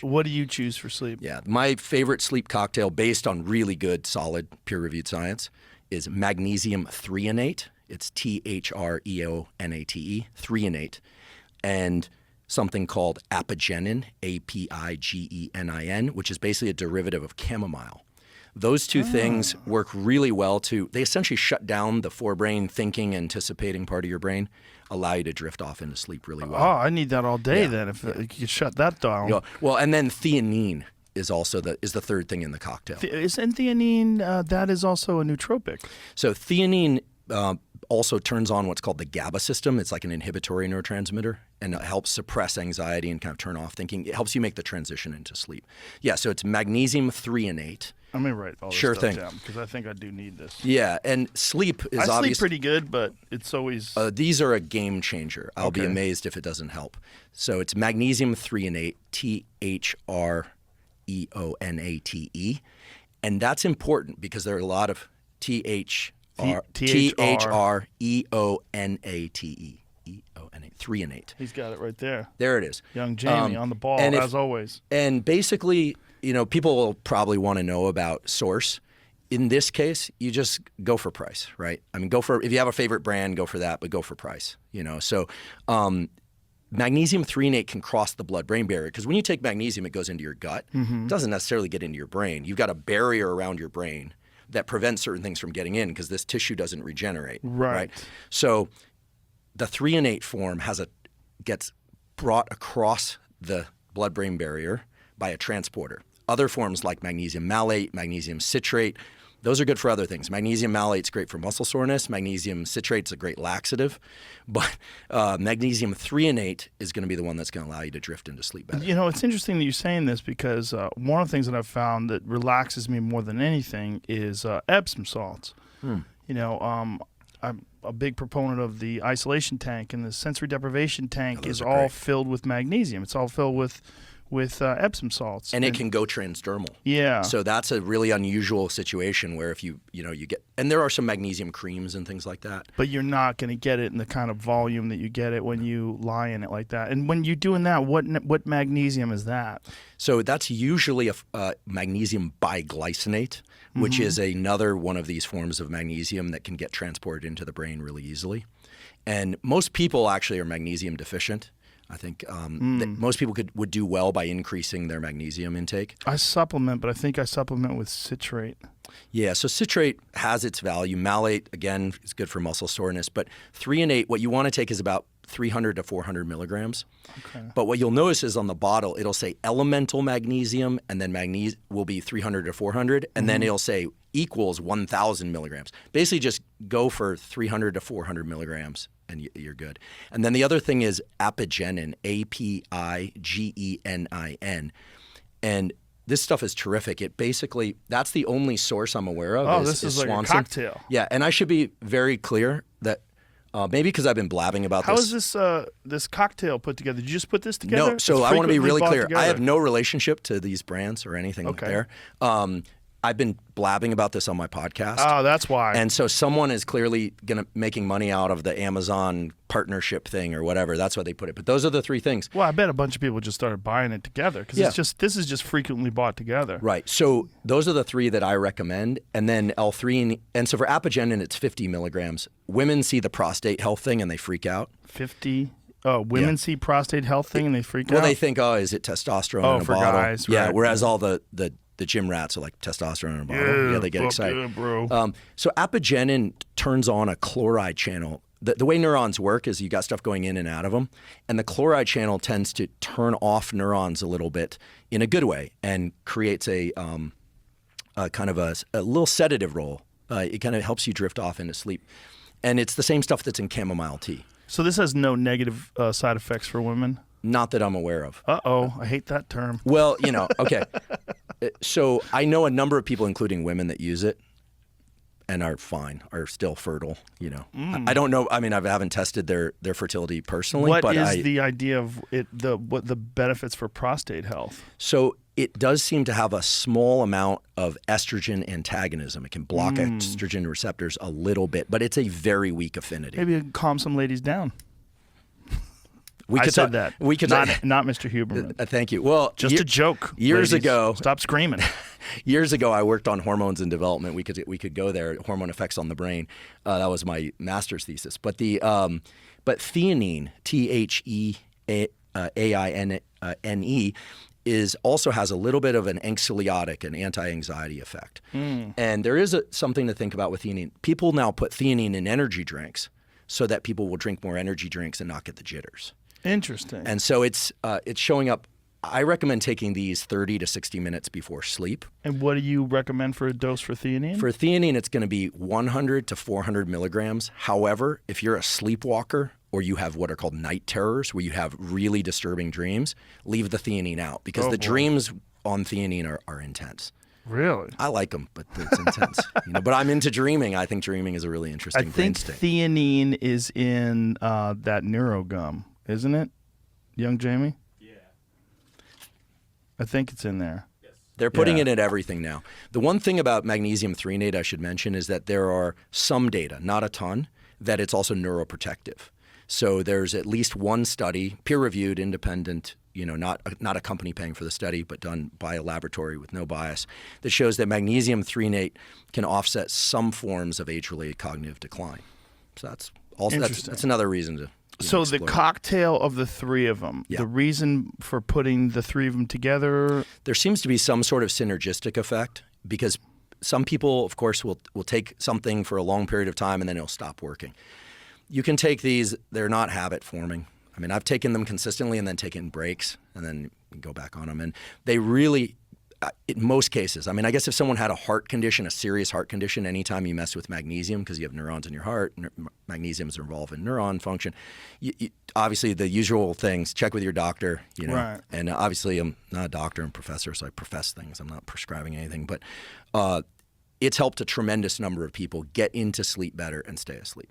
much. What do you choose for sleep? Yeah, my favorite sleep cocktail based on really good, solid, peer-reviewed science is magnesium threonate. It's threonate, threonate, and something called apigenin, apigenin, which is basically a derivative of chamomile. Those two things work really well they essentially shut down the forebrain thinking, anticipating part of your brain, allow you to drift off into sleep really well. Oh, I need that all day then if you could shut that down. Yeah. Well, and then theanine is also the third thing in the cocktail. Isn't theanine, that is also a nootropic? So theanine also turns on what's called the GABA system. It's like an inhibitory neurotransmitter, and it helps suppress anxiety and kind of turn off thinking. It helps you make the transition into sleep. Yeah, so it's magnesium threonate. I'm going to write all this stuff down because I think I do need this. Yeah, and sleep is I obviously... sleep pretty good, but it's always... these are a game changer. I'll be amazed if it doesn't help. So it's magnesium threonate, threonate. And that's important because there are a lot of threonate. Threonate. He's got it right there. There it is. Young Jamie on the ball, as always. And basically, people will probably want to know about source. In this case, you just go for price, right? I mean, if you have a favorite brand, go for that, but go for price, So magnesium threonate can cross the blood-brain barrier because when you take magnesium, it goes into your gut. It doesn't necessarily get into your brain. You've got a barrier around your brain that prevents certain things from getting in because this tissue doesn't regenerate. Right. So the threonate form gets brought across the blood-brain barrier by a transporter. Other forms like magnesium malate, magnesium citrate, those are good for other things. Magnesium malate's great for muscle soreness. Magnesium citrate's a great laxative. But magnesium threonate is going to be the one that's going to allow you to drift into sleep better. It's interesting that you're saying this because one of the things that I've found that relaxes me more than anything is Epsom salts. I'm a big proponent of the isolation tank, and the sensory deprivation tank is all filled with magnesium. It's all filled with Epsom salts. And it can go transdermal. Yeah. So that's a really unusual situation where if you get, and there are some magnesium creams and things like that. But you're not going to get it in the kind of volume that you get it when you lie in it like that. And when you're doing that, what magnesium is that? So that's usually a magnesium biglycinate, which is another one of these forms of magnesium that can get transported into the brain really easily. And most people actually are magnesium deficient. I think that most people would do well by increasing their magnesium intake. I supplement, but I think I supplement with citrate. Yeah, so citrate has its value. Malate, again, is good for muscle soreness. But threonate, what you want to take is about 300 to 400 milligrams. Okay. But what you'll notice is on the bottle, it'll say elemental magnesium, and then magnesium will be 300 to 400, and then it'll say equals 1,000 milligrams. Basically, just go for 300 to 400 milligrams. And you're good. And then the other thing is apigenin, apigenin. And this stuff is terrific. It basically, that's the only source I'm aware of. Oh, this is like Swanson. A cocktail. Yeah, and I should be very clear that maybe because I've been blabbing about this. How is this cocktail put together? Did you just put this together? No, so I want to be really clear. Together? I have no relationship to these brands or anything there. I've been blabbing about this on my podcast. Oh, that's why. And so someone is clearly making money out of the Amazon partnership thing or whatever. That's why they put it. But those are the three things. Well, I bet a bunch of people just started buying it together because this is just frequently bought together. Right. So those are the three that I recommend. And then L3, and so for apigenin, it's 50 milligrams. Women see the prostate health thing and they freak out. 50? Oh, women see prostate health thing and they freak out? Well, they think, is it testosterone in a for bottle? Guys, yeah, right. Whereas all the gym rats are like testosterone in a bottle. Yeah, they get excited. Yeah, bro. So apigenin turns on a chloride channel. The way neurons work is you got stuff going in and out of them, and the chloride channel tends to turn off neurons a little bit in a good way and creates a kind of a little sedative role. It kind of helps you drift off into sleep. And it's the same stuff that's in chamomile tea. So this has no negative side effects for women? Not that I'm aware of. Uh-oh, I hate that term. Well, okay. So I know a number of people, including women, that use it and are fine, are still fertile, I don't know. I mean, I haven't tested their fertility personally. What is the idea of it, what the benefits for prostate health? So it does seem to have a small amount of estrogen antagonism. It can block estrogen receptors a little bit, but it's a very weak affinity. Maybe it can calm some ladies down. I said that. We could not Mr. Huberman. Thank you. Well, just a joke. Years ladies. ago, Stop screaming. Years ago, I worked on hormones and development. We could go there. Hormone effects on the brain. That was my master's thesis. But but theanine, THEAINE, also has a little bit of an anxiolytic and anti-anxiety effect. And there is something to think about with theanine. People now put theanine in energy drinks so that people will drink more energy drinks and not get the jitters. Interesting. And so it's showing up. I recommend taking these 30 to 60 minutes before sleep. And what do you recommend for a dose for theanine? For theanine, it's going to be 100 to 400 milligrams. However, if you're a sleepwalker or you have what are called night terrors, where you have really disturbing dreams, leave the theanine out because dreams on theanine are intense. Really? I like them, but it's intense. But I'm into dreaming. I think dreaming is a really interesting brain state. I think theanine is in that neuro gum, isn't it, young Jamie? I think it's in there. Yes. They're putting it in everything now. The one thing about magnesium threonate I should mention is that there are some data, not a ton, that it's also neuroprotective. So there's at least one study, peer-reviewed, independent, not a company paying for the study, but done by a laboratory with no bias, that shows that magnesium threonate can offset some forms of age-related cognitive decline. So that's also that's another reason to. So the cocktail of the three of them, the reason for putting the three of them together? There seems to be some sort of synergistic effect because some people, of course, will take something for a long period of time and then it'll stop working. You can take these. They're not habit forming. I mean, I've taken them consistently and then taken breaks and then go back on them. And they really, in most cases, I mean, I guess if someone had a heart condition, a serious heart condition, anytime you mess with magnesium, because you have neurons in your heart, magnesium is involved in neuron function. Obviously, the usual things, check with your doctor, Right. And obviously, I'm not a doctor and professor, so I profess things. I'm not prescribing anything. But it's helped a tremendous number of people get into sleep better and stay asleep.